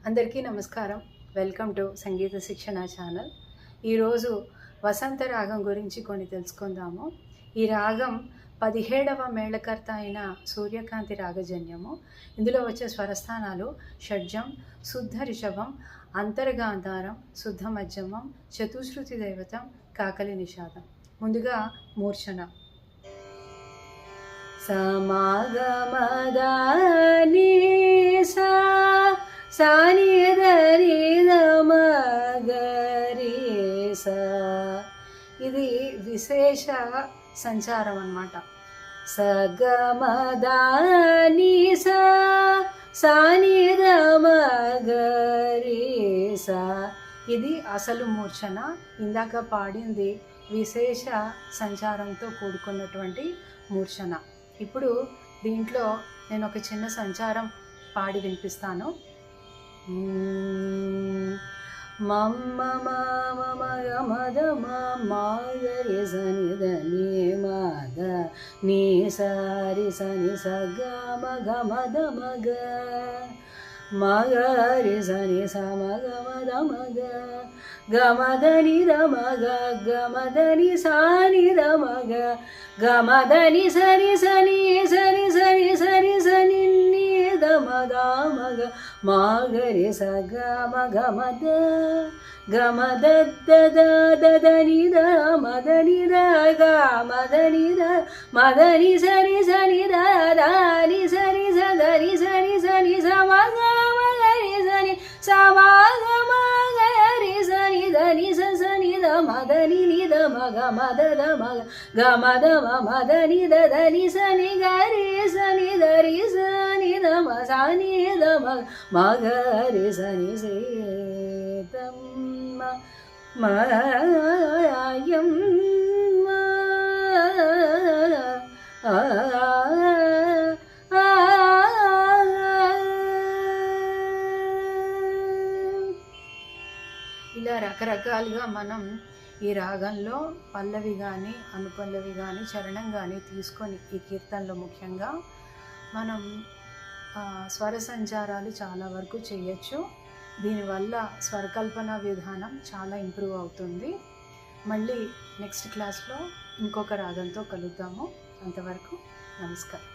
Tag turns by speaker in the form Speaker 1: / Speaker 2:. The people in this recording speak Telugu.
Speaker 1: అందరికీ నమస్కారం. వెల్కమ్ టు సంగీత శిక్షణ ఛానల్. ఈరోజు వసంత రాగం గురించి కొన్ని తెలుసుకుందాము. ఈ రాగం 17వ మేళకర్త అయిన సూర్యకాంతి రాగజన్యము. ఇందులో వచ్చే స్వరస్థానాలు షడ్జం, శుద్ధ రిషభం, అంతర్గాంధారం, శుద్ధ మధ్యమం, చతుశ్రుతి దైవతం, కాకలి నిషాదం. ముందుగా మూర్ఛన. సమాగమదాని ఇది విశేష సంచారం అన్నమాట. సగమదాని ఇది అసలు మూర్ఛన. ఇందాక పాడింది విశేష సంచారంతో కూడుకున్నటువంటి మూర్ఛన. ఇప్పుడు దీంట్లో నేను ఒక చిన్న సంచారం పాడి వినిపిస్తాను. మమ్మ మమ గమద మాగరి సని దని మద నీ సారి సని సగమ గమద మగ మగరి సని సమగమద మగ గమదని రమగ గమదని సాని రమగ గమదని సని సని సని సని సని సని మగ మాగరి సగ మగమద గమదని ద మదని ద గమదని ద మదని సని సని దని సని సని సని సని సమగమగరి సని సమగమగరి సని దని సని ద మదని నిద మగ మద ద మగ గమద మదని ద దని సని గరి సని దరి సని ద మ సని ద మగ మగరి సని సేతం మాయం ఇలా రకరకాలుగా మనం ఈ రాగంలో పల్లవి కానీ అనుపల్లవి కానీ చరణం కానీ తీసుకొని ఈ కీర్తనలో ముఖ్యంగా మనం స్వర సంచారాలు చాలా వరకు చేయొచ్చు. దీనివల్ల స్వరకల్పన విధానం చాలా ఇంప్రూవ్ అవుతుంది. మళ్ళీ నెక్స్ట్ క్లాస్లో ఇంకొక రాగంతో కలుద్దాము. అంతవరకు నమస్కారం.